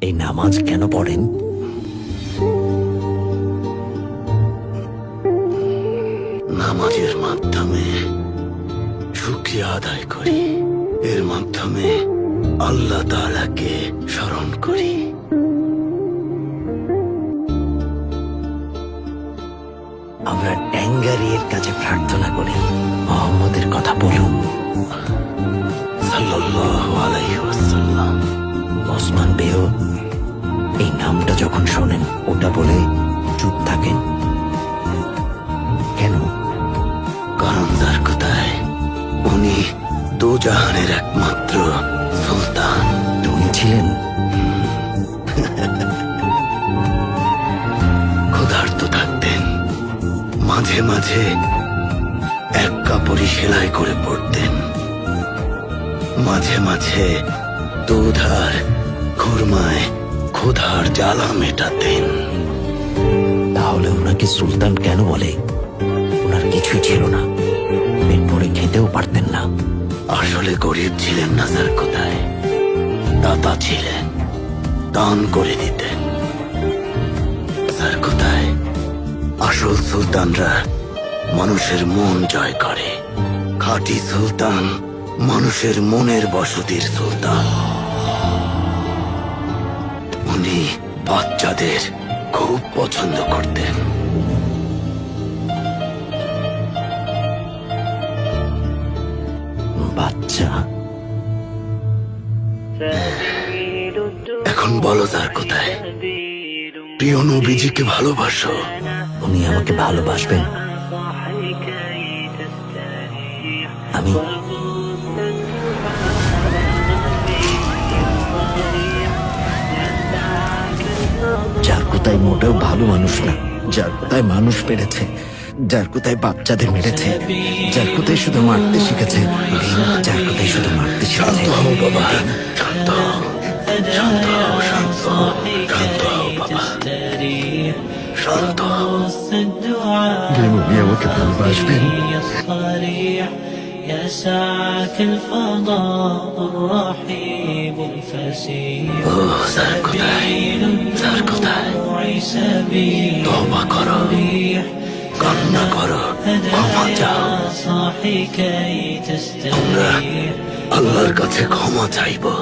এই নামাজ কেন পড়েন? নামাজের মাধ্যমে শুকরিয়া আদায় করি, এর মাধ্যমে আল্লাহ তাআলাকে স্মরণ করি। আমরা ট্যাঙ্গারির কাছে প্রার্থনা করি, মোহাম্মদের কথা বলুন সাল্লাল্লাহু আলাইহি ওয়াসাল্লাম। ওসমান বেও এই নামটা যখন শোনেন ওটা বলে চুপ থাকেন কেন? কারণ যার কথায় উনি দোজাহানের একমাত্র সুলতান। উনি ছিলেন ক্ষুধার্ত থাকতেন, মাঝে মাঝে এক কাপড়ই সেলাই করে পড়তেন, মাঝে মাঝে দুধ আর খুরমায় ক্ষুধার জ্বালা মেটাতেন। তাহলে ওনাকে সুলতান কেন বলে? ওনার কিছুই ছিল না, পেট ভরে খেতেও পারতেন না। আসলে গরিব ছিলেন না যার কথায়, দাতা ছিলেন, দান করে দিতেন। যার কথায় আসল সুলতানরা মানুষের মন জয় করে, খাঁটি সুলতান মানুষের মনের বসতির সুলতান। উনি বাচ্চাদের খুব পছন্দ করতেন। বাচ্চা? এখন বলো যার কোথায় প্রিয় নবীজিকে ভালোবাসো। উনি আমাকে ভালোবাসবেন? আমি যার কোথায় মোটেও ভালো মানুষ না, যার কোথায় মানুষ পেরেছে, যার কোথায় বাচ্চাদের মেরেছে, যার কোথায় শুধু মারতে শিখেছে, যার কোথায় শুধু মারতে শান্ত শিখেছে। হও বাবা, শান্ত হও, শান্ত হও, শান্ত হও, শান্ত হও বাবা, শান্ত হও। উনি আমাকে ভালোবাসবেন? يا ساعة الفضاء الرحيب الفسيح ও যার কোথায়, যার কোথায় তওবা করো, কান্না করো, ক্ষমা চাও। صاحي كي আমরা تستريح আল্লাহর কাছে ক্ষমা চাইবো।